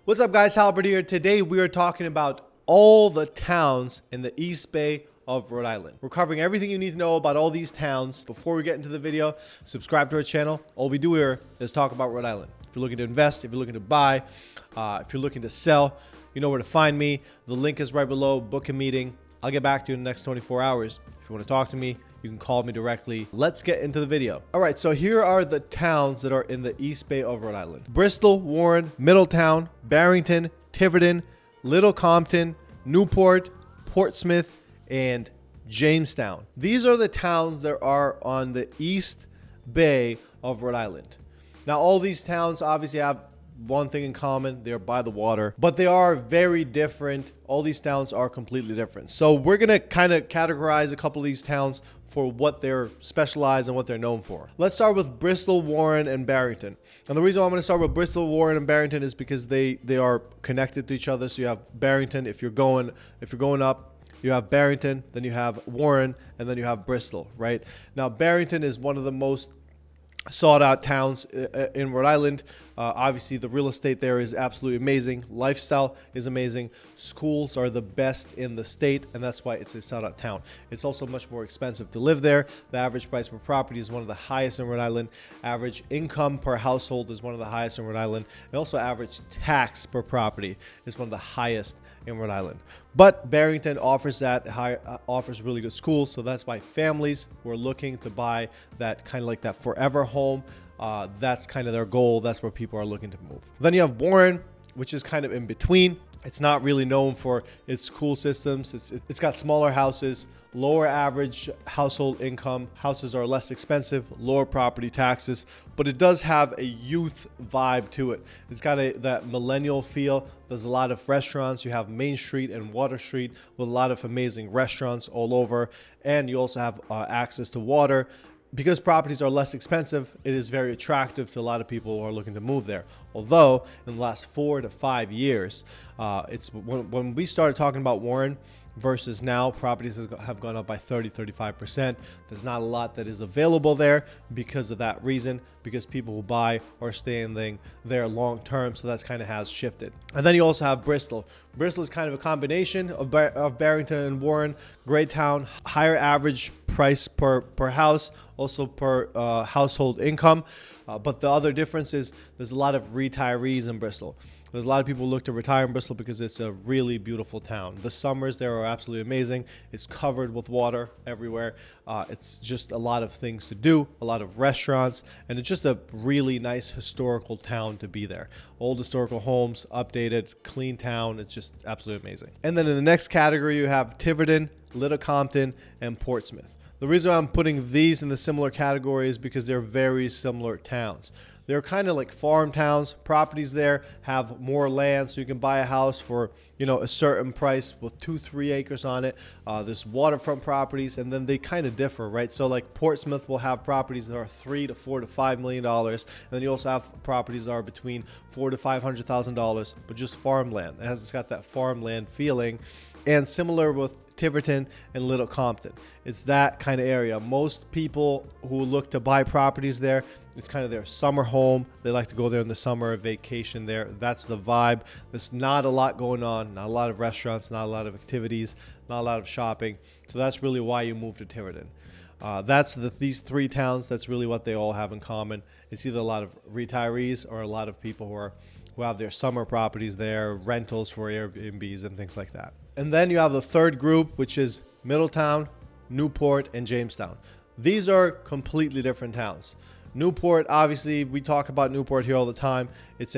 What's up, guys? Halbert here. Today we are talking about all the towns in the East Bay of Rhode Island. We're covering everything you need to know about all these towns. Before we get into the video, subscribe to our channel. All we do here is talk about Rhode Island. If you're looking to invest, if you're looking to buy, if you're looking to sell, you know where to find me. The link is right below. Book a meeting. I'll get back to you in the next 24 hours. If you want to talk to me, you can call me directly. Let's get into the video. All right, so here are the towns that are in the East Bay of Rhode Island. Bristol, Warren, Middletown, Barrington, Tiverton, Little Compton, Newport, Portsmouth, and Jamestown. These are the towns that are on the East Bay of Rhode Island. Now, all these towns obviously have one thing in common: they're by the water, but they are very different. All these towns are completely different. So we're gonna kind of categorize a couple of these towns for what they're specialized and what they're known for. Let's start with Bristol, Warren, and Barrington. And the reason why I'm going to start with Bristol, Warren, and Barrington is because they are connected to each other. So you have Barrington. If you're going up, you have Barrington, then you have Warren, and then you have Bristol, right? Now, Barrington is one of the most sought out towns in Rhode Island. Obviously, the real estate there is absolutely amazing. Lifestyle is amazing. Schools are the best in the state, and that's why it's a sought out town. It's also much more expensive to live there. The average price per property is one of the highest in Rhode Island. Average income per household is one of the highest in Rhode Island. And also average tax per property is one of the highest in Rhode Island. But Barrington offers offers really good schools, so that's why families who are looking to buy that kind of like that forever home, that's kind of their goal. That's where people are looking to move. Then you have Warren, which is kind of in between. It's not really known for its school systems. It's got smaller houses, lower average household income. Houses are less expensive, lower property taxes, but it does have a youth vibe to it. It's got that millennial feel. There's a lot of restaurants. You have Main Street and Water Street with a lot of amazing restaurants all over, and you also have access to water. Because properties are less expensive, it is very attractive to a lot of people who are looking to move there. Although in the last 4 to 5 years, when we started talking about Warren versus now, properties have gone up by 30-35%. There's not a lot that is available there because of that reason, because people who buy are staying there long term. So that's kind of has shifted. And then you also have Bristol. Bristol is kind of a combination of Barrington and Warren. Great town, higher average price per house, also per household income. But the other difference is there's a lot of retirees in Bristol. There's a lot of people who look to retire in Bristol because it's a really beautiful town. The summers there are absolutely amazing. It's covered with water everywhere. It's just a lot of things to do, a lot of restaurants, and it's just a really nice historical town to be there. Old historical homes, updated, clean town. It's just absolutely amazing. And then in the next category, you have Tiverton, Little Compton, and Portsmouth. The reason why I'm putting these in the similar category is because they're very similar towns. They're kind of like farm towns. Properties there have more land, so you can buy a house for, a certain price with 2-3 acres on it. There's waterfront properties, and then they kind of differ, right? So like Portsmouth will have properties that are $3 to $4 to $5 million, and then you also have properties that are between $400,000 to $500,000, but just farmland. It's got that farmland feeling, and similar with Tiverton and Little Compton. It's that kind of area. Most people who look to buy properties there, it's kind of their summer home. They like to go there in the summer, vacation there. That's the vibe. There's not a lot going on, not a lot of restaurants, not a lot of activities, not a lot of shopping. So that's really why you move to Tiverton. These three towns, that's really what they all have in common. It's either a lot of retirees or a lot of people who have their summer properties there, rentals for Airbnbs and things like that. And then you have the third group, which is Middletown, Newport, and Jamestown. These are completely different towns. Newport, obviously, we talk about Newport here all the time. It's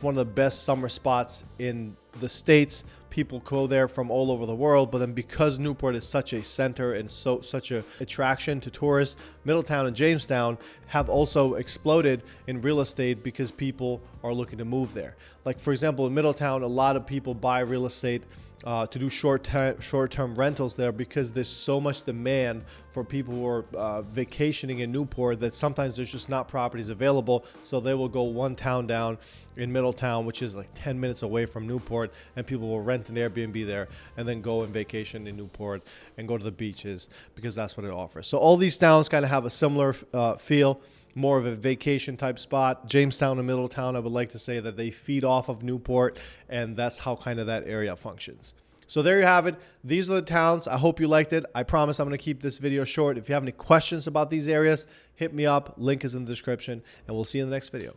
one of the best summer spots in the States. People go there from all over the world, but then because Newport is such a center and such a attraction to tourists, Middletown and Jamestown have also exploded in real estate because people are looking to move there. Like, for example, in Middletown, a lot of people buy real estate to do short-term rentals there because there's so much demand for people who are vacationing in Newport that sometimes there's just not properties available. So they will go one town down in Middletown, which is like 10 minutes away from Newport, and people will rent an Airbnb there and then go and vacation in Newport and go to the beaches because that's what it offers. So all these towns kind of have a similar feel. more of a vacation type spot. Jamestown and Middletown, I would like to say that they feed off of Newport, and that's how kind of that area functions. So there you have it. These are the towns. I hope you liked it. I promise I'm going to keep this video short. If you have any questions about these areas, hit me up. Link is in the description, and we'll see you in the next video.